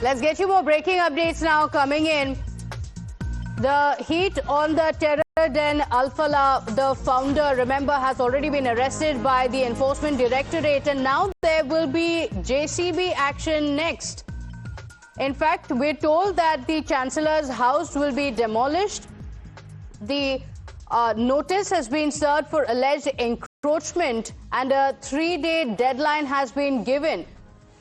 Let's get you more breaking updates now coming in. The heat on the terror den Al-Falah, the founder, remember, has already been arrested by the Enforcement Directorate, and now there will be JCB action next. In fact, we're told that the Chancellor's house will be demolished. The notice has been served for alleged encroachment and a 3-day deadline has been given,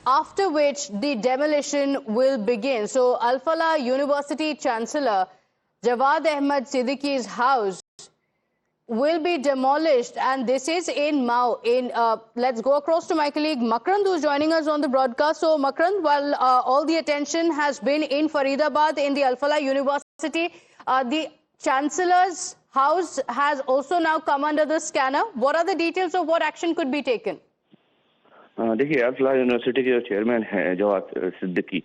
after which the demolition will begin. So Al-Falah University Chancellor Jawad Ahmad Siddiqui's house will be demolished, and this is in Mau. Let's go across to my colleague Makrand, who's joining us on the broadcast. So Makrand, while all the attention has been in Faridabad in the Al-Falah University, the Chancellor's house has also now come under the scanner. What are the details of what action could be taken? देखिए, Al Falah university के जो chairman हैं जवाद सिद्दीकी,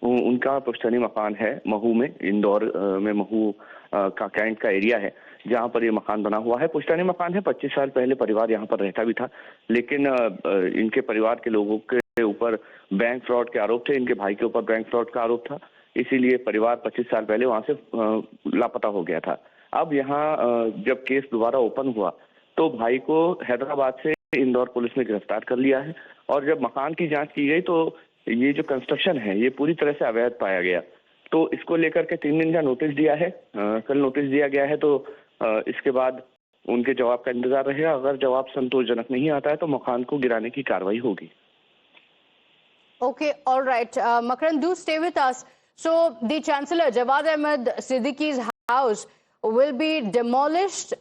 उनका पुश्तैनी मकान है महू में, इंदौर में महू का कैंट का एरिया है जहां पर ये मकान बना हुआ है। पुश्तैनी मकान है। 25 साल पहले परिवार यहां पर रहता भी था, लेकिन इनके परिवार के लोगों के ऊपर बैंक फ्रॉड के आरोप थे। इनके भाई के ऊपर बैंक फ्रॉड का आरोप था, इसीलिए परिवार 25 साल पहले वहां से लापता हो गया था। अब यहाँ जब केस दोबारा ओपन हुआ तो भाई को हैदराबाद से इंदौर पुलिस ने गिरफ्तार कर लिया है, और जब मकान की जांच की गई तो ये जो कंस्ट्रक्शन है ये पूरी तरह से अवैध पाया गया। तो इसको लेकर के 3 दिन का नोटिस दिया है, कल नोटिस दिया गया है। तो इसके बाद उनके जवाब का इंतजार रहेगा। अगर जवाब संतोषजनक नहीं आता है तो मकान को गिराने की कार्रवाई होगी। Okay, all right. Makrand, do stay with us. So the Chancellor Jawad Ahmad Siddiqui's house will be demolished.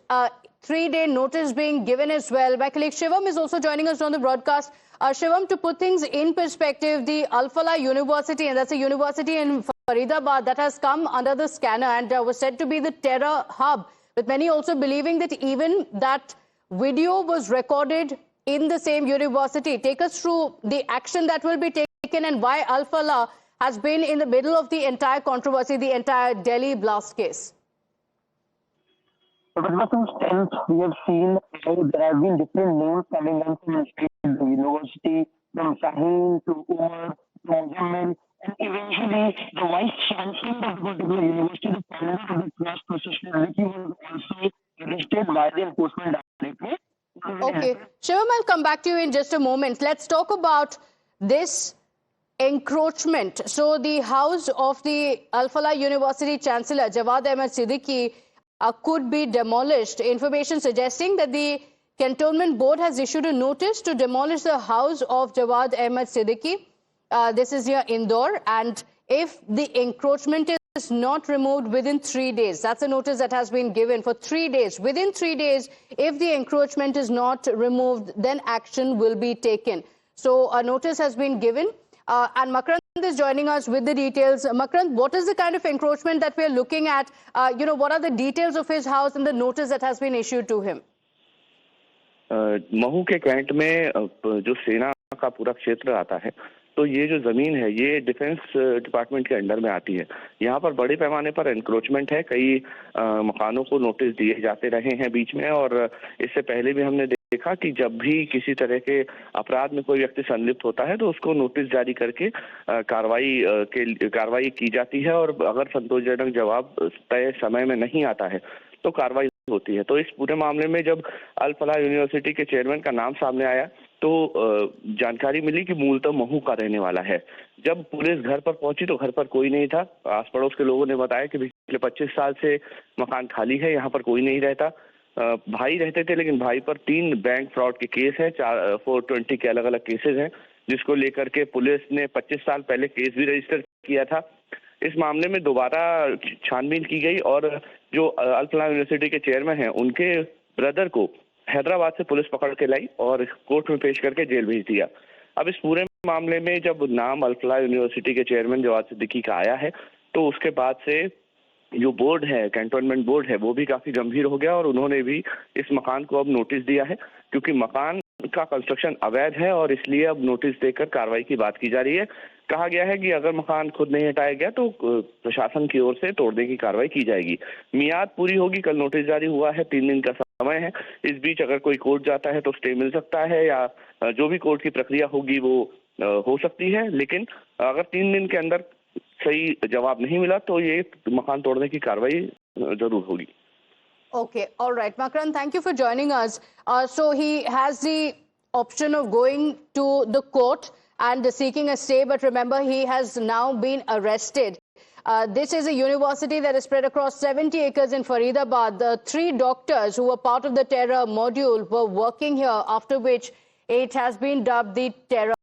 3-day notice being given as well. My colleague Shivam is also joining us on the broadcast. Shivam, to put things in perspective, the Al-Falah University, and that's a university in Faridabad that has come under the scanner and was said to be the terror hub, with many also believing that even that video was recorded in the same university. Take us through the action that will be taken and why Al-Falah has been in the middle of the entire controversy, the entire Delhi blast case. But since we have seen how there have been different names coming in from the university, from Shaheen to Umar to Muzammil, and eventually the vice chancellor of the particular university, the founder of the trust, Mr. Siddiqui, was also arrested by the Enforcement Directorate. Okay, Shivam, I'll come back to you in just a moment. Let's talk about this encroachment. So the house of the Al-Falah University Chancellor Jawad Ahmad Siddiqui could be demolished. Information suggesting that the Cantonment Board has issued a notice to demolish the house of Jawad Ahmad Siddiqui. This is near Indore, and if the encroachment is not removed within 3 days, that's a notice that has been given for 3 days. Within 3 days, if the encroachment is not removed, then action will be taken. So a notice has been given. And Makrand is joining us with the details. Makrand, what is the kind of encroachment that we're looking at? What are the details of his house and the notice that has been issued to him? Mhow के cantt में जो सेना का पूरा क्षेत्र आता है, तो ये जो जमीन है ये डिफेंस डिपार्टमेंट के अंडर में आती है। यहाँ पर बड़े पैमाने पर एनक्रोचमेंट है। कई मकानों को नोटिस दिए जाते रहे हैं बीच में, और इससे पहले भी हमने देखा कि जब भी किसी तरह के अपराध में कोई व्यक्ति संलिप्त होता है तो उसको नोटिस जारी करके कार्रवाई की जाती है, और अगर संतोषजनक जवाब तय समय में नहीं आता है तो कार्रवाई होती है। तो इस पूरे मामले में जब अल-फलाह यूनिवर्सिटी के चेयरमैन का नाम सामने आया तो जानकारी मिली कि मूलतः महू का रहने वाला है। जब पुलिस घर पर पहुंची तो घर पर कोई नहीं था। आस पड़ोस के लोगों ने बताया कि पिछले 25 साल से मकान खाली है, यहाँ पर कोई नहीं रहता। भाई रहते थे, लेकिन भाई पर 3 बैंक फ्रॉड के केस हैं, 420 के अलग अलग केसेस हैं, जिसको लेकर के पुलिस ने 25 साल पहले केस भी रजिस्टर किया था। इस मामले में दोबारा छानबीन की गई और जो अल-फलाह यूनिवर्सिटी के चेयरमैन हैं उनके ब्रदर को हैदराबाद से पुलिस पकड़ के लाई और कोर्ट में पेश करके जेल भेज दिया। अब इस पूरे मामले में जब नाम अल-फलाह यूनिवर्सिटी के चेयरमैन जवाद सिद्दीकी का आया है तो उसके बाद से जो बोर्ड है, कैंटोनमेंट बोर्ड है, वो भी काफी गंभीर हो गया और उन्होंने भी इस मकान को अब नोटिस दिया है, क्योंकि मकान का कंस्ट्रक्शन अवैध है और इसलिए अब नोटिस देकर कार्रवाई की बात की जा रही है। कहा गया है कि अगर मकान खुद नहीं हटाया गया तो प्रशासन की ओर से तोड़ने की कार्रवाई की जाएगी। मियाद पूरी होगी, कल नोटिस जारी हुआ है, 3 दिन का समय है। इस बीच अगर कोई कोर्ट जाता है तो स्टे मिल सकता है या जो भी कोर्ट की प्रक्रिया होगी वो हो सकती है, लेकिन अगर 3 दिन के अंदर सही जवाब नहीं मिला तो ये मकान तोड़ने की कार्रवाई जरूर होगी। Okay, all right. Makarand, thank you for joining us. So he has the option of going to the court and seeking a stay, but remember, he has now been arrested. This is a university that is spread across 70 acres in Faridabad. The 3 doctors who were part of the terror module were working here, after which it has been dubbed the terror